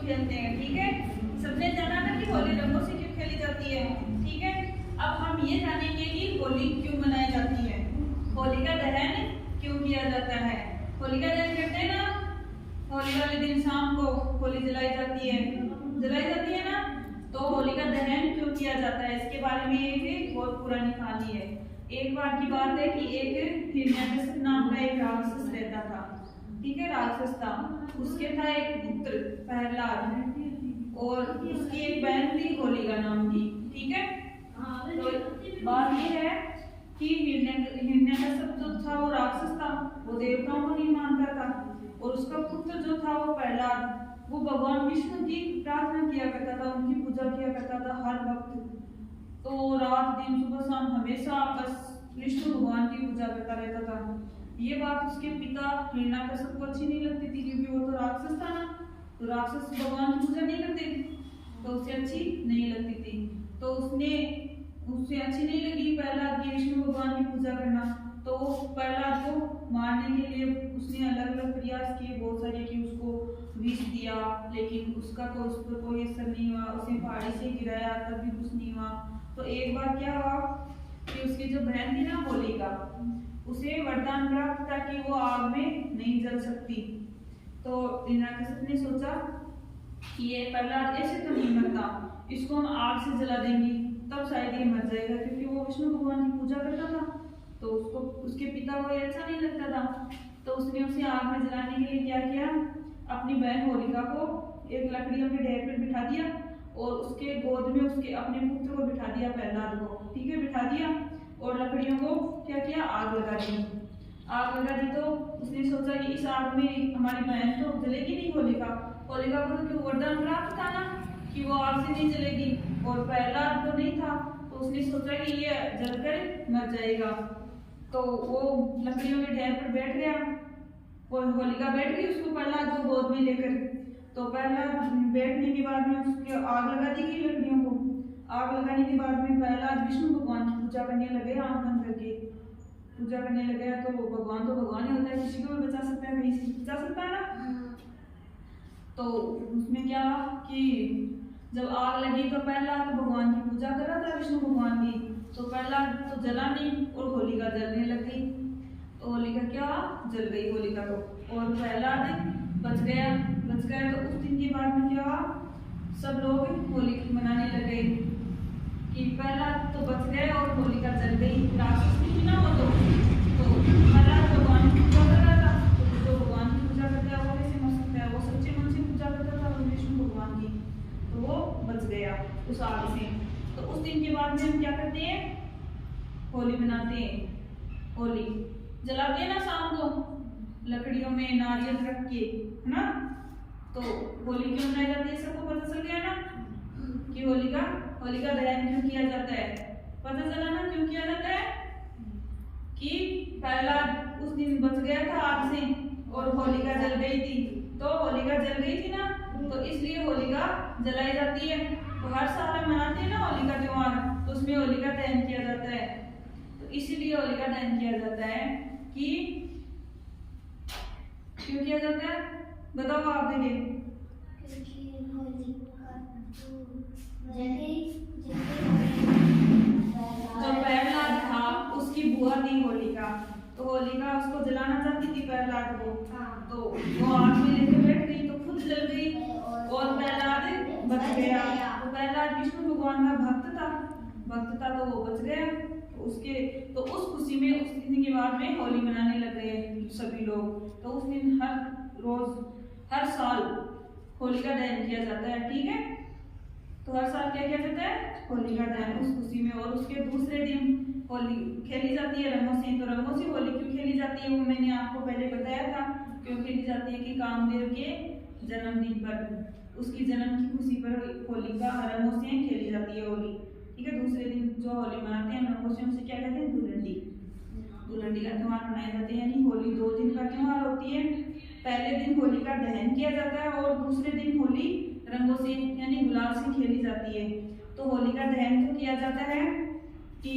खेलते हैं। ठीक है, सबने जाना ना कि होली रंगों से क्यों खेली जाती है। ठीक है, अब हम ये जानेंगे कि होली क्यों मनाई जाती है, होलिका दहन क्यों किया जाता है। होलिका दहन करते हैं ना, होली वाले दिन शाम को होली जलाई जाती है ना। तो होलिका दहन क्यों किया जाता है, इसके बारे में एक बहुत पुरानी कहानी है। एक बार की बात है कि एक हिरण्यकश्यप नाम का एक राक्षस रहता था। ठीक है, राक्षस था, उसके था एक पुत्र प्रहलाद और उसकी एक बहन थी होलिका नाम की। ठीक है, तो बात ये है कि हिरण्यकश्यप जो था वो राक्षस था, वो देवताओं को नहीं मानता था और उसका पुत्र जो था वो प्रहलाद, वो भगवान विष्णु की प्रार्थना किया करता था, उनकी पूजा किया करता था हर वक्त। तो रात दिन सुबह शाम हमेशा बस विष्णु भगवान की पूजा करता रहता था। ये बात उसके पिता हिरण्यकश्यप को अच्छी नहीं लगती थी, क्योंकि वो तो राक्षस था ना, तो राक्षस भगवान की पूजा नहीं करते थे, तो उसे अच्छी नहीं लगती थी। तो उसे अच्छी नहीं लगी प्रहलाद की विष्णु भगवान की पूजा करना। तो प्रहलाद को मारने के लिए उसने अलग अलग प्रयास किए, बहुत सारे, कि उसको विष दिया, लेकिन उसका तो उस पर कोई असर नहीं हुआ। उसे पहाड़ी से गिराया, तब भी कुछ नहीं हुआ। तो एक बार क्या हुआ कि उसकी जो बहन थी ना होलिका, उसे वरदान प्राप्त था कि वो आग में नहीं जल सकती। तो हिरण्यकश्यप ने सोचा कि ये प्रहलाद ऐसे तो नहीं मरता, इसको हम आग से जला देंगे, तब शायद ये मर जाएगा, क्योंकि वो विष्णु भगवान की पूजा करता था। तो उसको उसके पिता को अच्छा नहीं लगता था। तो उसने उसे आग में जलाने के लिए क्या किया, अपनी बहन होलिका को एक लकड़ियों के ढेर पर बिठा दिया और उसके गोद में उसके अपने पुत्र को बिठा दिया, प्रहलाद को। ठीक है, बिठा दिया और लकड़ियों को क्या किया, आग लगा दी। आग लगा दी तो उसने सोचा कि इस आग में हमारी बहन तो जलेगी नहीं, होलिका को तो क्यों वरदान प्राप्त था ना कि वो आग से नहीं जलेगी, और प्रहलाद तो नहीं था, तो उसने सोचा कि ये जलकर मर जाएगा। तो वो लकड़ियों के ढेर पर बैठ गया और होलिका बैठ गई उसको प्रहलाद को गोद में लेकर। तो प्रहलाद बैठने के बाद में उसके आग लगा दी गई लकड़ियों को। आग लगाने के बाद में प्रहलाद विष्णु भगवान की पूजा करने लगे, आंख बंद करके पूजा करने लगे। तो भगवान ही होता है, किसी को भी बचा सकता है, कहीं से बचा सकता है ना। तो उसमें क्या कि जब आग लगी तो प्रहलाद तो भगवान की पूजा कर रहा था, विष्णु भगवान की, तो प्रहलाद तो जला नहीं और होलिका जलने लग गई। तो होलिका क्या जल गई होलिका को, और प्रहलाद बच गया। तो उस दिन के बाद में क्या, सब लोग होली मनाने लगे कि प्रहलाद तो बच गए और होलिका जल गई, राक्षस नहीं ना वो तो प्रहलाद भगवान की पूजा कर रहा था। तो जो भगवान की पूजा करता है वो कैसे मर सकता है, वो सच्चे मन से पूजा करता था विष्णु भगवान की, तो वो बच गया उस आग से। तो उस दिन के बाद में हम क्या करते हैं, होली मनाते हैं। होली जलाते हैं ना शाम को, लकड़ियों में नारियल रख के, है ना। तो होली क्यों मनाई जाती है, सबको पता चल गया ना कि होलिका दहन क्यों किया जाता है। पता चला ना क्यों किया जाता है, कि प्रहलाद उस दिन बच गया था आग से और होलिका जल गई थी। तो होलिका जल गई थी ना, तो इसलिए होलिका जलाई जाती है। तो हर साल हम मनाते हैं ना होलिका त्योहार, तो उसमें होलिका दहन किया जाता है। तो इसीलिए होलिका दहन किया जाता है कि क्यों किया जाता है, बताओ आप देखिए। जो प्रहलाद था उसकी बुआ थी होलिका, तो होलिका उसको जलाना चाहती थी प्रहलाद को, तो वो आग में लेके बैठ गई तो खुद जल गई और प्रहलाद बच गया। तो प्रहलाद विष्णु भगवान का भक्त था तो वो बच गया। तो उस खुशी में उस दिन के बाद में होली मनाने लग गए सभी लोग। तो उस दिन हर साल होलिका दहन किया जाता है। ठीक है, तो हर साल क्या किया जाता है, होलिका दहन उस खुशी में। और उसके दूसरे दिन होली खेली जाती है रंगों से। तो रंगों से होली क्यों खेली जाती है वो मैंने आपको पहले बताया था। क्यों खेली जाती है कि कामदेव के जन्मदिन पर, उसकी जन्म की खुशी पर होलिका रंगों से खेली जाती है होली। ठीक है, दूसरे दिन जो होली मनाते हैं रंगों से, उसे क्या कहते हैं, धुलंडी का त्योहार मनाए जाते हैं। यानी होली 2 दिन का त्योहार होती है। पहले दिन होली का दहन किया जाता है और दूसरे दिन होली रंगों से यानी गुलाल से खेली जाती है। तो होली का दहन तो किया जाता है कि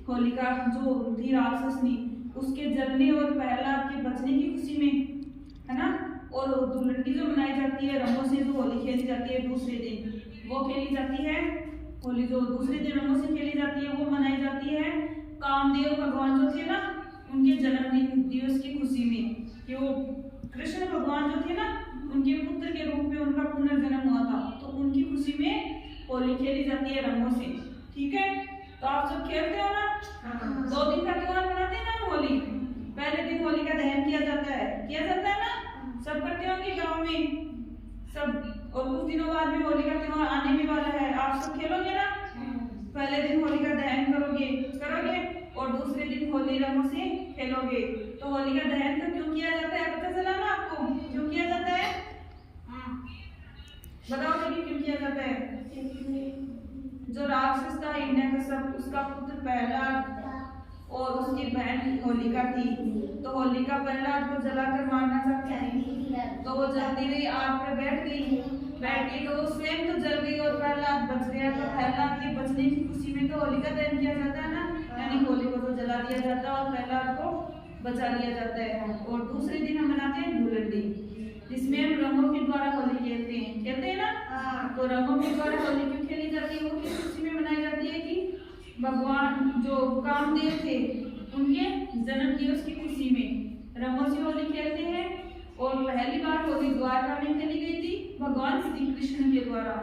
होलिका जो थी राक्षसनी, उसके जलने और प्रहलाद के बचने की खुशी में, है ना, और धुलंडी जो मनाई जाती है रंगों से, जो होली खेली जाती है दूसरे दिन, वो खेली जाती है। होली जो दूसरे दिन रंगों से खेली जाती है वो मनाई जाती है कामदेव भगवान जो थे ना, उनके जन्मदिन दिवस की खुशी में, कि वो कृष्ण भगवान जो थे ना, उनके पुत्र के रूप में उनका पुनर्जन्म हुआ था, तो उनकी खुशी में होली खेली जाती है रंगों से। ठीक है, तो आप सब खेलते हो ना? 2 दिन का त्योहार मनाते हैं ना होली। पहले दिन होली का दहन किया जाता है ना, सब करते होंगे गांव में सब। और कुछ दिनों बाद में होली का त्योहार आने भी वाला है, आप सब खेलोगे ना? पहले दिन होली का दहन करोगे और दूसरे दिन होली रंगों से खेलोगे। तो होली का दहन तो क्यों किया जाता है, पता चला ना आपको? क्यों किया जाता है? बताओ तो क्यों किया जाता है? जो राक्षस था हिरण्यकश्यप, उसका पुत्र प्रहलाद और उसकी बहन होलिका थी, तो होलिका प्रहलाद को जलाकर मारना चाहती थी, तो वो जलती रही, आग पे बैठ गई तो वो स्वयं तो जल गई और प्रहलाद बच गया। तो प्रहलाद के बचने की खुशी में तो होलिका दहन किया जाता है ना, यानी होली को तो जला दिया जाता है और प्रहलाद को बचा लिया जाता है। और दूसरे दिन हम मनाते हैं धुलंडी, जिसमें हम रंगों के द्वारा होली खेलते हैं ना। तो रंगों के द्वारा होली क्यों खेली जाती है, वो किस खुशी में मनाई जाती है? कि भगवान जो कामदेव थे, उनके जन्म दिवस की खुशी में रंगों से होली खेलते हैं। और पहली बार होली द्वारका में खेली गई थी भगवान श्री कृष्ण के द्वारा।